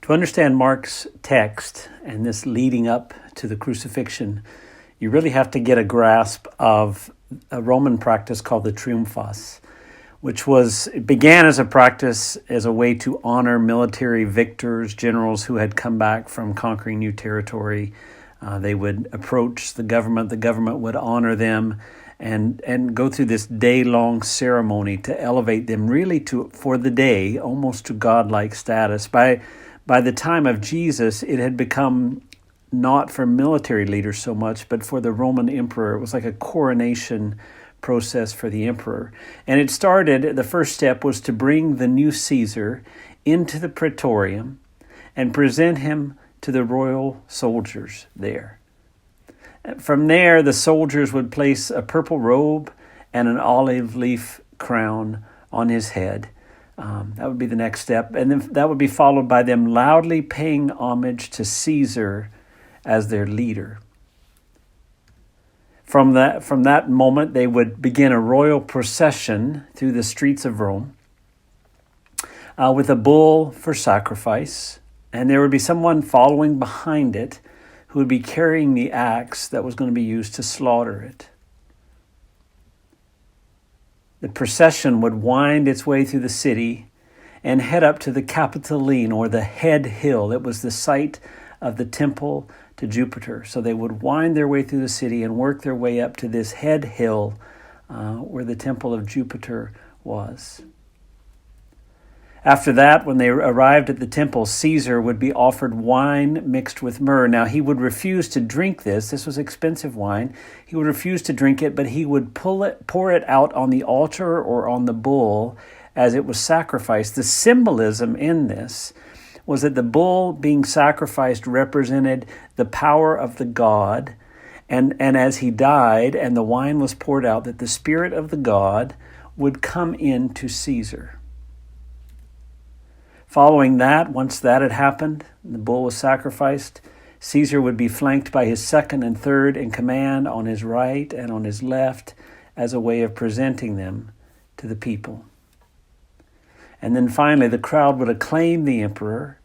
To understand Mark's text and this leading up to the crucifixion, you really have to get a grasp of a Roman practice called the Triumphas, which began as a practice as a way to honor military victors, generals who had come back from conquering new territory. They would approach the government would honor them, and go through this day-long ceremony to elevate them really for the day, almost to godlike status. By the time of Jesus, it had become not for military leaders so much, but for the Roman emperor. It was like a coronation process for the emperor. And it started, the first step was to bring the new Caesar into the praetorium and present him to the royal soldiers there. From there, the soldiers would place a purple robe and an olive leaf crown on his head. That would be the next step. And then that would be followed by them loudly paying homage to Caesar as their leader. From that moment, they would begin a royal procession through the streets of Rome with a bull for sacrifice. And there would be someone following behind it who would be carrying the axe that was going to be used to slaughter it. The procession would wind its way through the city and head up to the Capitoline, or the head hill. It was the site of the temple to Jupiter. So they would wind their way through the city and work their way up to this head hill where the temple of Jupiter was. After that, when they arrived at the temple, Caesar would be offered wine mixed with myrrh. Now, he would refuse to drink this. This was expensive wine. He would refuse to drink it, but he would pour it out on the altar or on the bull as it was sacrificed. The symbolism in this was that the bull being sacrificed represented the power of the god, and as he died and the wine was poured out, that the spirit of the god would come into Caesar. Following that, once that had happened, the bull was sacrificed, Caesar would be flanked by his second and third in command on his right and on his left as a way of presenting them to the people. And then finally, the crowd would acclaim the emperor,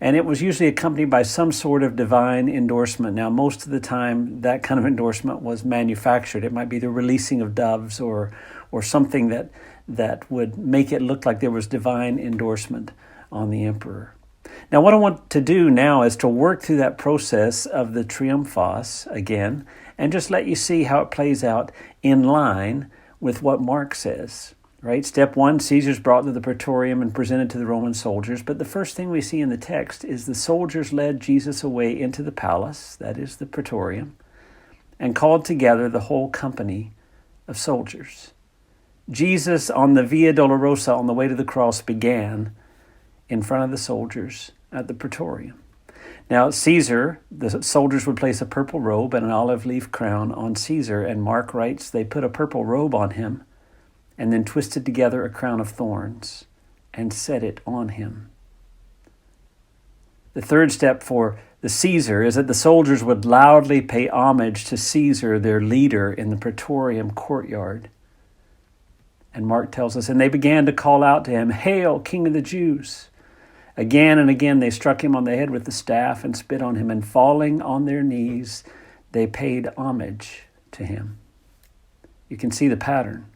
and it was usually accompanied by some sort of divine endorsement. Now, most of the time, that kind of endorsement was manufactured. It might be the releasing of doves or something that would make it look like there was divine endorsement on the emperor. Now, what I want to do now is to work through that process of the Triumphas again and just let you see how it plays out in line with what Mark says. Right? Step one, Caesar's brought to the praetorium and presented to the Roman soldiers. But the first thing we see in the text is the soldiers led Jesus away into the palace, that is the praetorium, and called together the whole company of soldiers. Jesus on the Via Dolorosa on the way to the cross began in front of the soldiers at the praetorium. Now, Caesar, the soldiers would place a purple robe and an olive leaf crown on Caesar, and Mark writes they put a purple robe on him and then twisted together a crown of thorns and set it on him. The third step for the Caesar is that the soldiers would loudly pay homage to Caesar, their leader, in the praetorium courtyard. And Mark tells us, and they began to call out to him, "Hail, King of the Jews!" Again and again they struck him on the head with the staff and spit on him, and falling on their knees, they paid homage to him. You can see the pattern.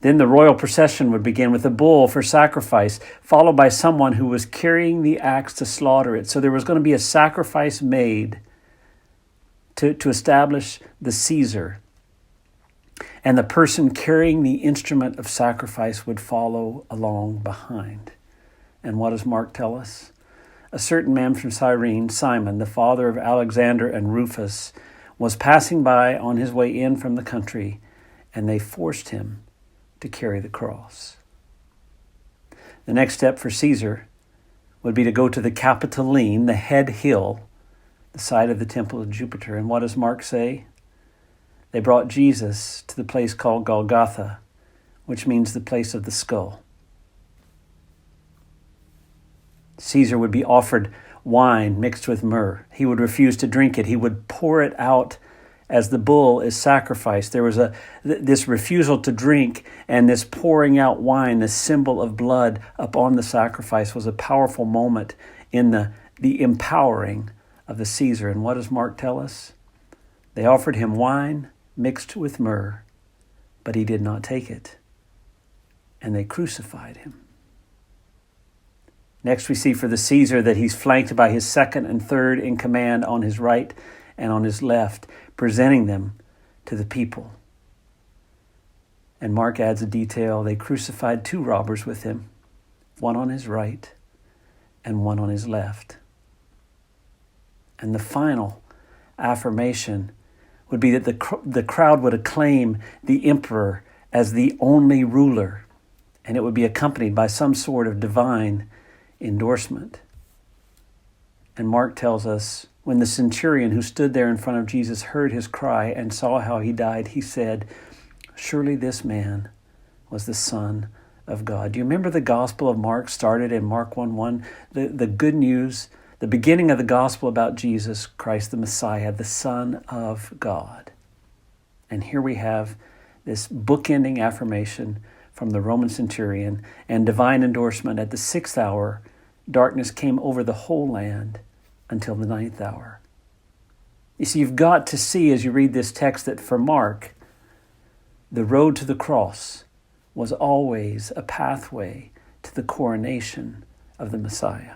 Then the royal procession would begin with a bull for sacrifice, followed by someone who was carrying the axe to slaughter it. So there was going to be a sacrifice made to establish the Caesar. And the person carrying the instrument of sacrifice would follow along behind. And what does Mark tell us? A certain man from Cyrene, Simon, the father of Alexander and Rufus, was passing by on his way in from the country, and they forced him to carry the cross. The next step for Caesar would be to go to the Capitoline, the head hill, the site of the temple of Jupiter. And what does Mark say? They brought Jesus to the place called Golgotha, which means the place of the skull. Caesar would be offered wine mixed with myrrh. He would refuse to drink it. He would pour it out as the bull is sacrificed. There was this refusal to drink, and this pouring out wine, this symbol of blood upon the sacrifice, was a powerful moment in the empowering of the Caesar. And what does Mark tell us? They offered him wine mixed with myrrh, but he did not take it, and they crucified him. Next, we see for the Caesar that he's flanked by his second and third in command on his right and on his left, presenting them to the people. And Mark adds a detail: they crucified 2 robbers with him, one on his right and one on his left. And the final affirmation would be that the crowd would acclaim the emperor as the only ruler, and it would be accompanied by some sort of divine endorsement. And Mark tells us, when the centurion who stood there in front of Jesus heard his cry and saw how he died, he said, "Surely this man was the Son of God." Do you remember the Gospel of Mark started in Mark 1:1? The good news, the beginning of the gospel about Jesus Christ, the Messiah, the Son of God. And here we have this bookending affirmation from the Roman centurion and divine endorsement. At the 6th hour, darkness came over the whole land until the 9th hour. You see, you've got to see as you read this text that for Mark, the road to the cross was always a pathway to the coronation of the Messiah.